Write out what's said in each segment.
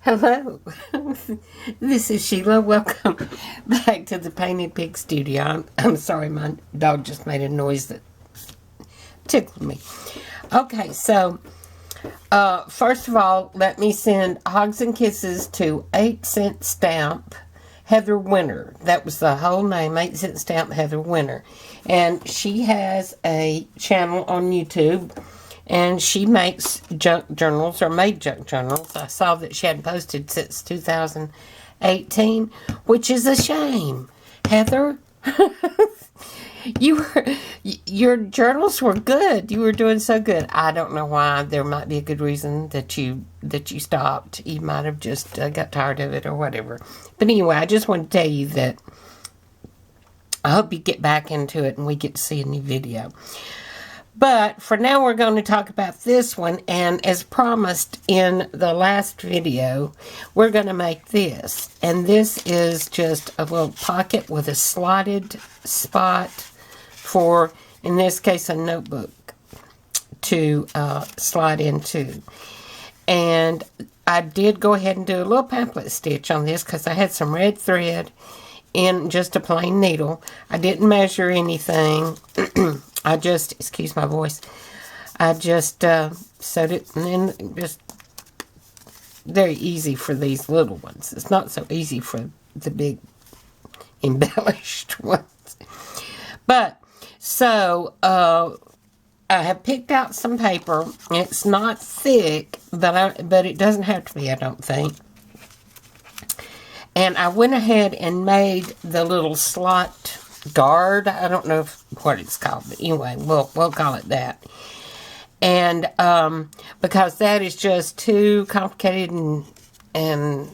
Hello, this is Sheila. Welcome back to the Painted Pig Studio. I'm sorry, my dog just made a noise that tickled me. Okay, so first of all, let me send hugs and kisses to 8-cent stamp Heather Winter. That was the whole name, 8-cent stamp Heather Winter. And she has a channel on YouTube. And she makes junk journals, or made junk journals. I saw that she hadn't posted since 2018, which is a shame. Heather, your journals were good. You were doing so good. I don't know why. There might be a good reason that you stopped. You might have just got tired of it or whatever. But anyway, I just want to tell you that I hope you get back into it and we get to see a new video. But for now, we're going to talk about this one, and as promised in the last video, we're going to make this. And this is just a little pocket with a slotted spot for, in this case, a notebook to slide into. And I did go ahead and do a little pamphlet stitch on this because I had some red thread in just a plain needle. I didn't measure anything. I just, excuse my voice, I just sewed it, and then just very easy for these little ones. It's not so easy for the big embellished ones. But, so, I have picked out some paper. It's not thick, but it doesn't have to be, I don't think. And I went ahead and made the little slot guard. I don't know what it's called, but anyway, we'll call it that. And because that is just too complicated, and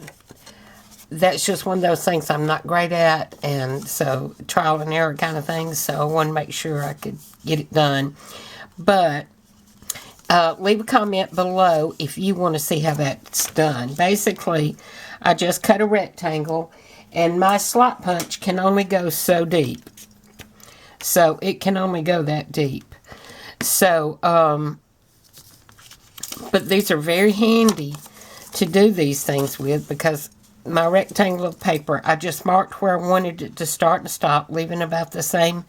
that's just one of those things I'm not great at, and so trial and error kind of thing. So I wanted to make sure I could get it done. But leave a comment below if you want to see how that's done. Basically, I just cut a rectangle, and my slot punch can only go so deep. So it can only go that deep. So, but these are very handy to do these things with, because my rectangle of paper, I just marked where I wanted it to start and stop, leaving about the same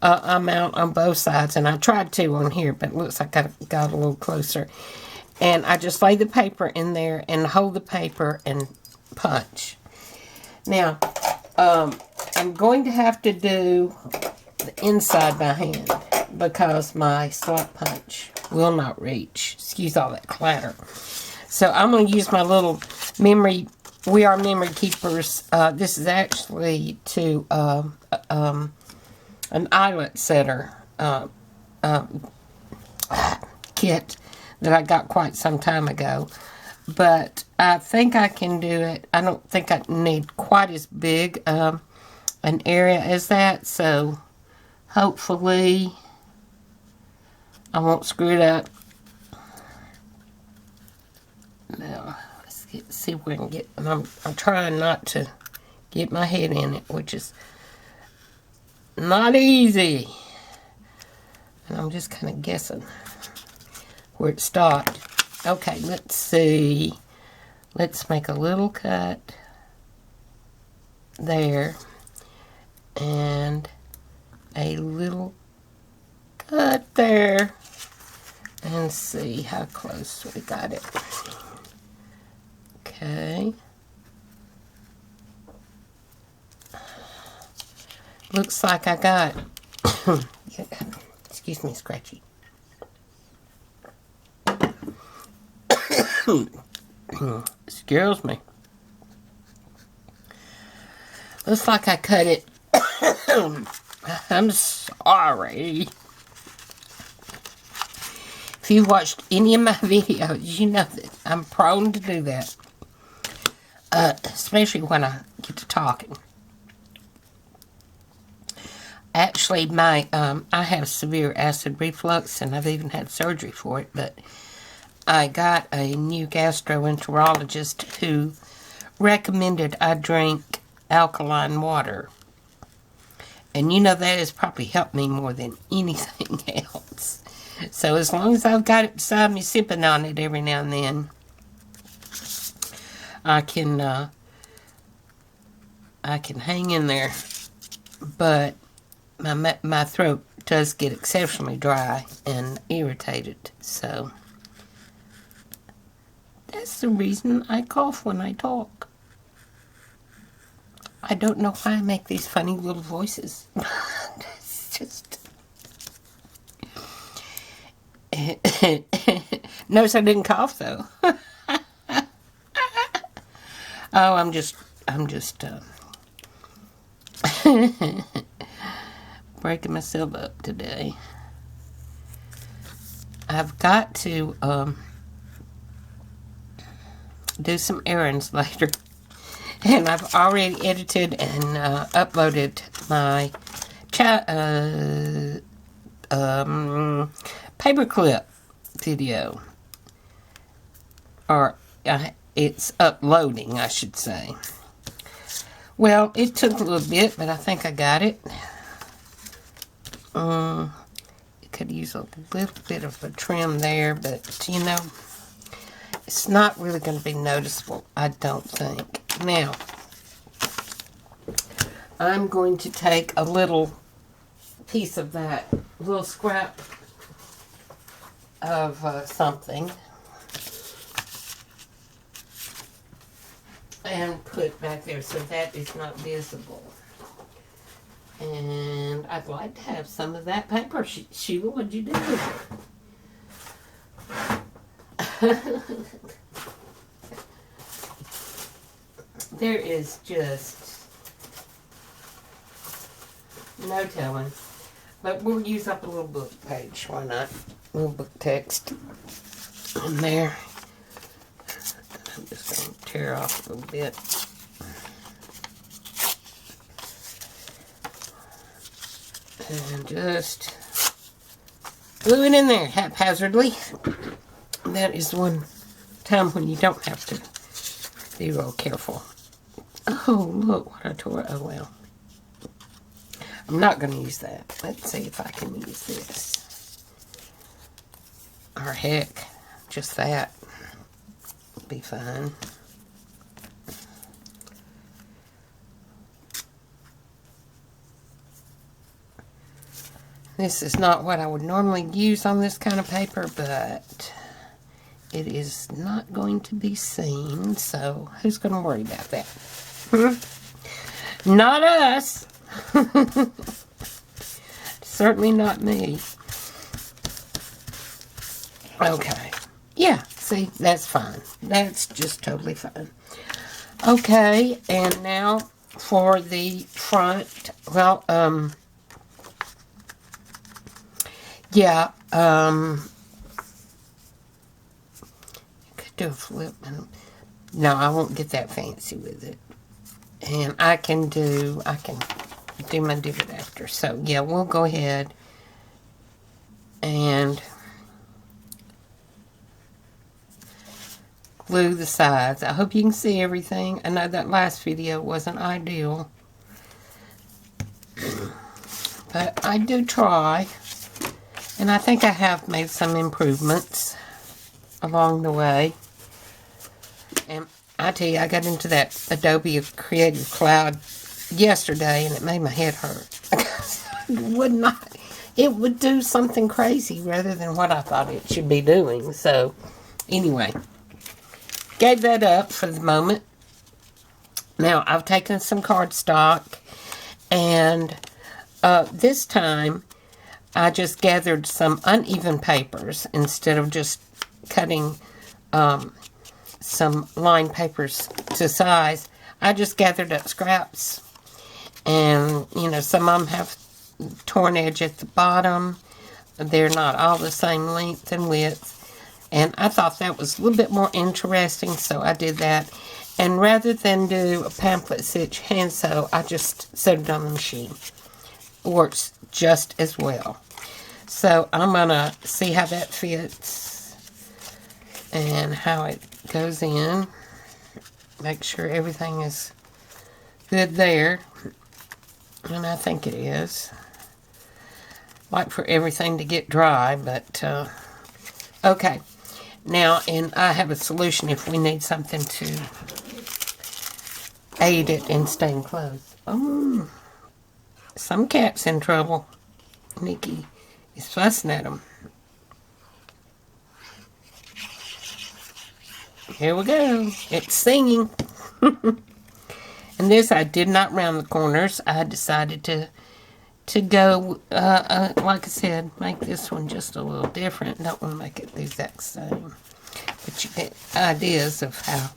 amount on both sides. And I tried to on here, but it looks like I got a little closer. And I just lay the paper in there and hold the paper and punch. Now, I'm going to have to do the inside by hand because my slot punch will not reach. Excuse all that clatter. So I'm going to use my little memory. We are memory keepers. This is actually to an eyelet setter kit that I got quite some time ago. But I think I can do it. I don't think I need quite as big an area as that. So hopefully I won't screw it up. Now, let's see if we can get, I'm trying not to get my head in it, which is not easy. And I'm just kind of guessing where it stopped. Okay, let's see. Let's make a little cut there. And a little cut there. And see how close we got it. Okay. Looks like I got, excuse me, scratchy. Excuse me. Looks like I cut it. I'm sorry. If you watched any of my videos, you know that I'm prone to do that. Especially when I get to talking. Actually, I have severe acid reflux, and I've even had surgery for it, but I got a new gastroenterologist who recommended I drink alkaline water. And you know, that has probably helped me more than anything else. So as long as I've got it beside me, sipping on it every now and then, I can hang in there, but my throat does get exceptionally dry and irritated, so that's the reason I cough when I talk. I don't know why I make these funny little voices. It's just... Notice I didn't cough, though. Oh, I'm just breaking myself up today. I've got to do some errands later. And I've already edited and uploaded my paperclip video. Or it's uploading, I should say. Well, it took a little bit, but I think I got it. It could use a little bit of a trim there, but you know, it's not really going to be noticeable, I don't think. Now, I'm going to take a little piece of that little scrap of something and put back there so that is not visible. And I'd like to have some of that paper. Sheila, what'd you do with it? There is just no telling. But we'll use up a little book page. Why not? A little book text in there. I'm just going to tear off a little bit. And just glue it in there haphazardly. That is one time when you don't have to be real careful. Oh, look what I tore. Oh, well. I'm not going to use that. Let's see if I can use this. Or heck, just that. It'll be fine. This is not what I would normally use on this kind of paper, but it is not going to be seen, so who's going to worry about that? Not us. Certainly not me. Okay. Yeah, see, that's fine. That's just totally fine. Okay, and now for the front. Well, yeah, could do a flip. No, I won't get that fancy with it. And I can do my divot after. So, yeah, we'll go ahead and glue the sides. I hope you can see everything. I know that last video wasn't ideal, but I do try. And I think I have made some improvements along the way. And I tell you, I got into that Adobe Creative Cloud yesterday, and it made my head hurt. It would do something crazy rather than what I thought it should be doing. So, anyway, gave that up for the moment. Now, I've taken some cardstock, and this time, I just gathered some uneven papers instead of just cutting some lined papers to size. I just gathered up scraps, and you know, some of them have torn edge at the bottom. They're not all the same length and width, and I thought that was a little bit more interesting, so I did that. And rather than do a pamphlet stitch hand sew, I just sewed it on the machine. Works just as well. So I'm gonna see how that fits and how it goes in. Make sure everything is good there, and I think it is. Like for everything to get dry, but okay. Now, and I have a solution if we need something to ate it and staying close. Oh, some cat's in trouble. Nikki is fussing at him. Here we go. It's singing. And this, I did not round the corners. I decided to go, like I said, make this one just a little different. Don't want to make it the exact same. But you get ideas of how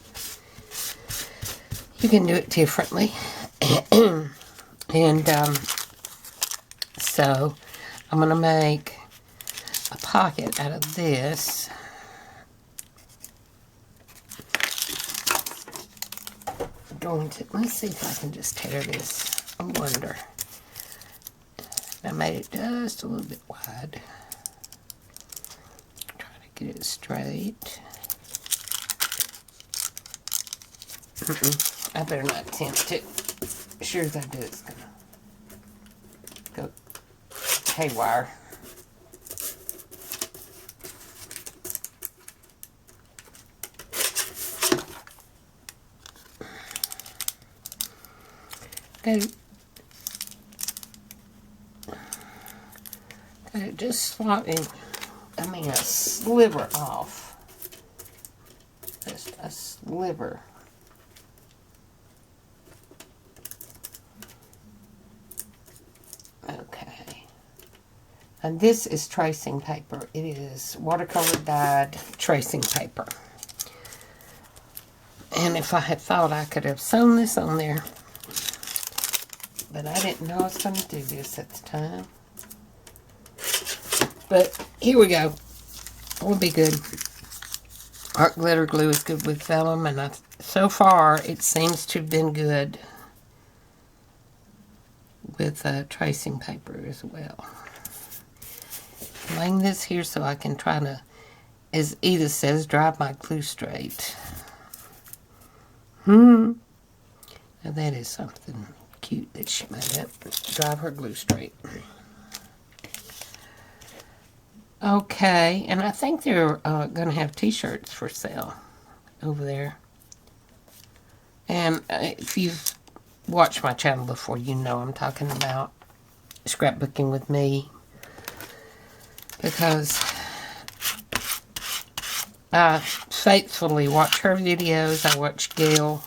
you can do it differently. And so I'm going to make a pocket out of this. Let's see if I can just tear this. I wonder. I made it just a little bit wide. Try to get it straight. I better not attempt it. Sure as I do, it's gonna go haywire. Got it just slightly, a sliver off. Just a sliver. Okay. And this is tracing paper. It is watercolor dyed tracing paper. And if I had thought I could have sewn this on there, but I didn't know I was going to do this at the time. But here we go. Will be good. Art glitter glue is good with vellum, and so far it seems to have been good with tracing paper as well. I'm laying this here so I can try to, as Edith says, drive my glue straight. Now that is something cute that she made up. Drive her glue straight. Okay, and I think they're going to have t-shirts for sale over there. And if you've watched my channel before, you know I'm talking about scrapbooking with me. Because I faithfully watch her videos. I watch Gail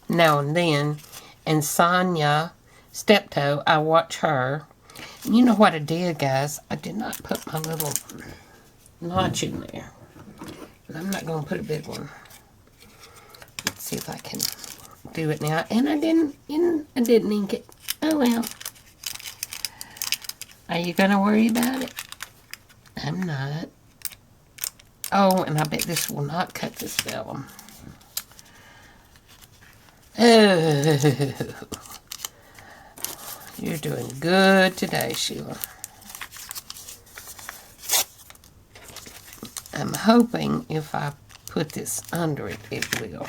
now and then. And Sonia Steptoe, I watch her. You know what I did, guys? I did not put my little notch in there. I'm not going to put a big one. Let's see if I can do it now. And I didn't ink it. Oh well. Are you going to worry about it? I'm not. Oh, and I bet this will not cut this vellum. Oh. You're doing good today, Sheila. I'm hoping if I put this under it, it will.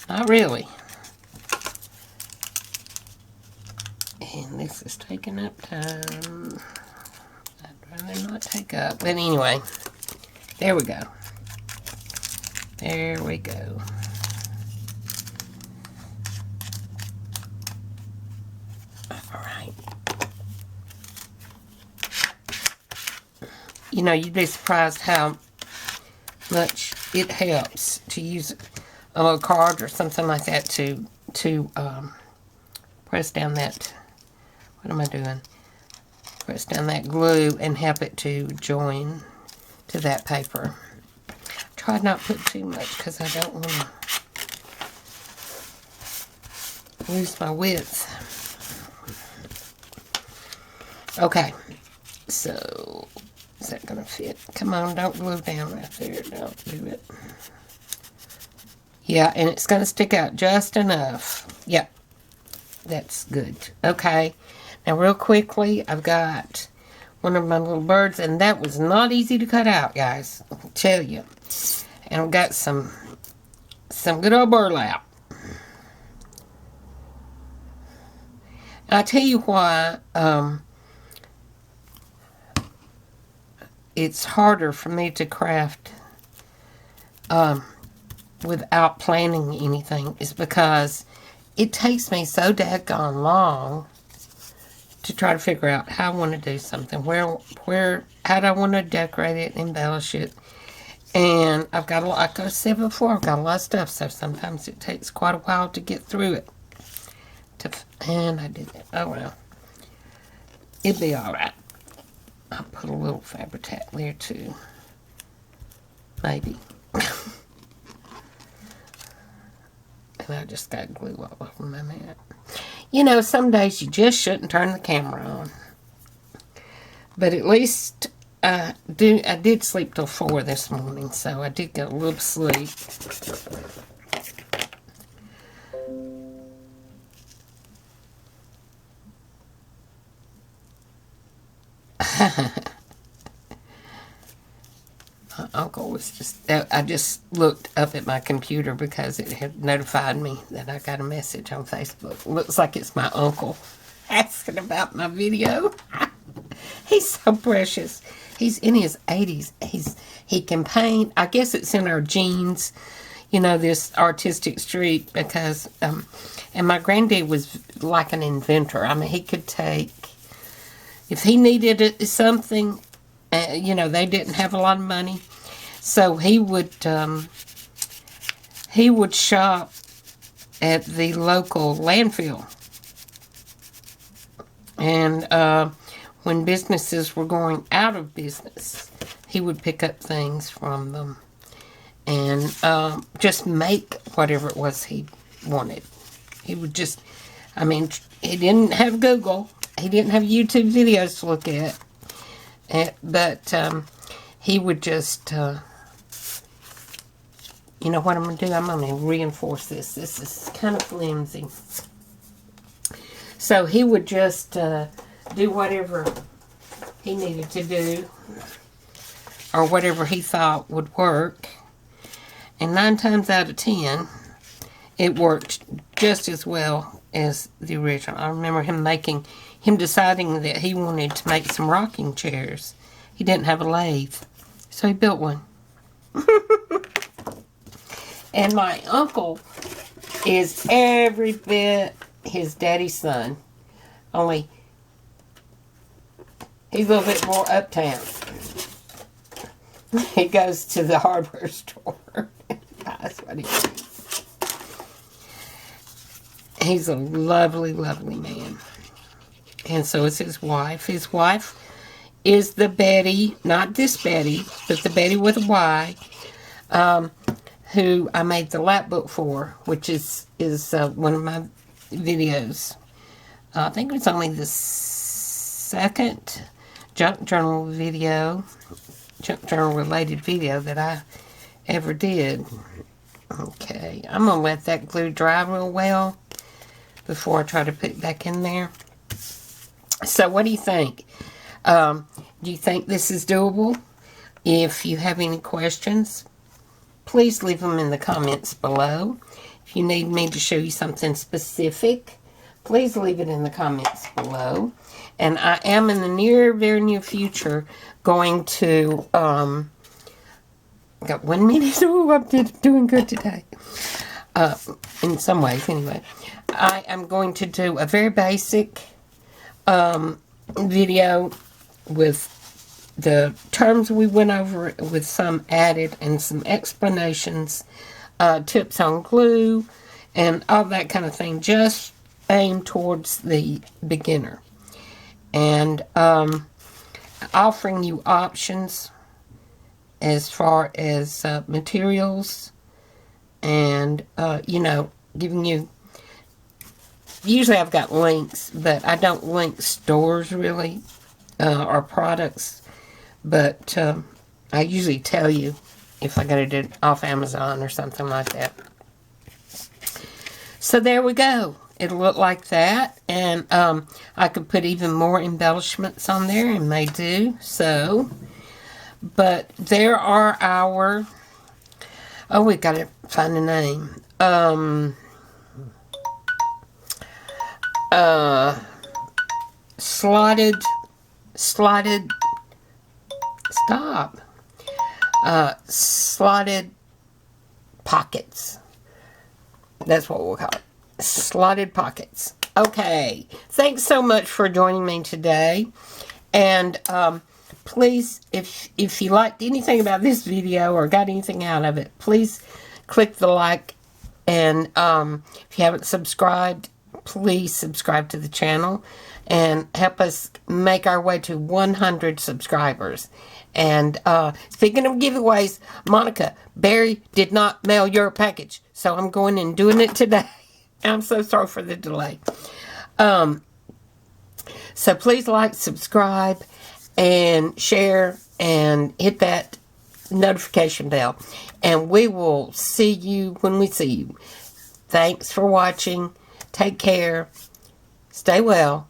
Not really. And this is taking up time. I'd rather not take up. But anyway, there we go. There we go. Alright. You know, you'd be surprised how much it helps to use a little card or something like that to press down that, what am I doing? Press down that glue and help it to join to that paper. Try not to put too much because I don't want to lose my width. Okay, so is that going to fit? Come on, don't glue down right there. Don't do it. Yeah, and it's going to stick out just enough. Yep, that's good. Okay, now real quickly, I've got one of my little birds, and that was not easy to cut out, guys. I'll tell you. And I've got some good old burlap. I'll tell you why it's harder for me to craft without planning anything is because it takes me so daggone long to try to figure out how I want to do something. How do I want to decorate it, embellish it. And I've got, like I said before, I've got a lot of stuff, so sometimes it takes quite a while to get through it. And I did it. Oh, well. It'll be alright. I'll put a little Fabri-Tac there, too. Maybe. And I just got glue all over my mat. You know, some days you just shouldn't turn the camera on. But at least I did sleep till 4 this morning, so I did get a little sleep. My uncle was I just looked up at my computer because it had notified me that I got a message on Facebook. Looks like it's my uncle asking about my video. He's so precious. He's in his 80s. He can paint. I guess it's in our genes, you know, this artistic streak because, and my granddad was like an inventor. I mean, he could take, if he needed something, you know, they didn't have a lot of money. So he would shop at the local landfill. And when businesses were going out of business, he would pick up things from them and just make whatever it was he wanted. He would just, I mean, he didn't have Google. He didn't have YouTube videos to look at. But he would just, you know what I'm going to do? I'm going to reinforce this. This is kind of flimsy. So he would just do whatever he needed to do or whatever he thought would work. And 9 times out of 10, it worked just as well as the original. I remember him deciding that he wanted to make some rocking chairs. He didn't have a lathe, so he built one. And my uncle is every bit his daddy's son, only he's a little bit more uptown. He goes to the hardware store. That's what he does. He's a lovely, lovely man. And so is his wife. His wife is the Bettie, not this Bettie, but the Bettie with a Y, who I made the lap book for, which is one of my videos. I think it was only the second junk journal related video that I ever did. Okay, I'm going to let that glue dry real well before I try to put it back in there. So what do you think? Do you think this is doable? If you have any questions, please leave them in the comments below. If you need me to show you something specific, please leave it in the comments below. And I am in the very near future going to, got 1 minute. Oh, I'm doing good today. In some ways, anyway. I am going to do a very basic video with the terms we went over, with some added and some explanations, tips on glue, and all that kind of thing, just aimed towards the beginner. And offering you options as far as materials, and, you know, giving you, usually I've got links, but I don't link stores really, or products, but I usually tell you if I got it off Amazon or something like that. So there we go. It'll look like that, and I could put even more embellishments on there, and may do so. But there are our, oh, we got to find a name. slotted pockets. That's what we'll call it. Slotted pockets. Okay. Thanks so much for joining me today. And please, if you liked anything about this video or got anything out of it, please click the like. And if you haven't subscribed, please subscribe to the channel and help us make our way to 100 subscribers. And speaking of giveaways, Monica, Barry did not mail your package, so I'm going and doing it today. I'm so sorry for the delay. So please like, subscribe, and share, and hit that notification bell. And we will see you when we see you. Thanks for watching. Take care. Stay well.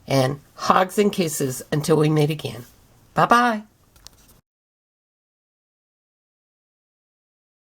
And hugs and kisses until we meet again. Bye-bye.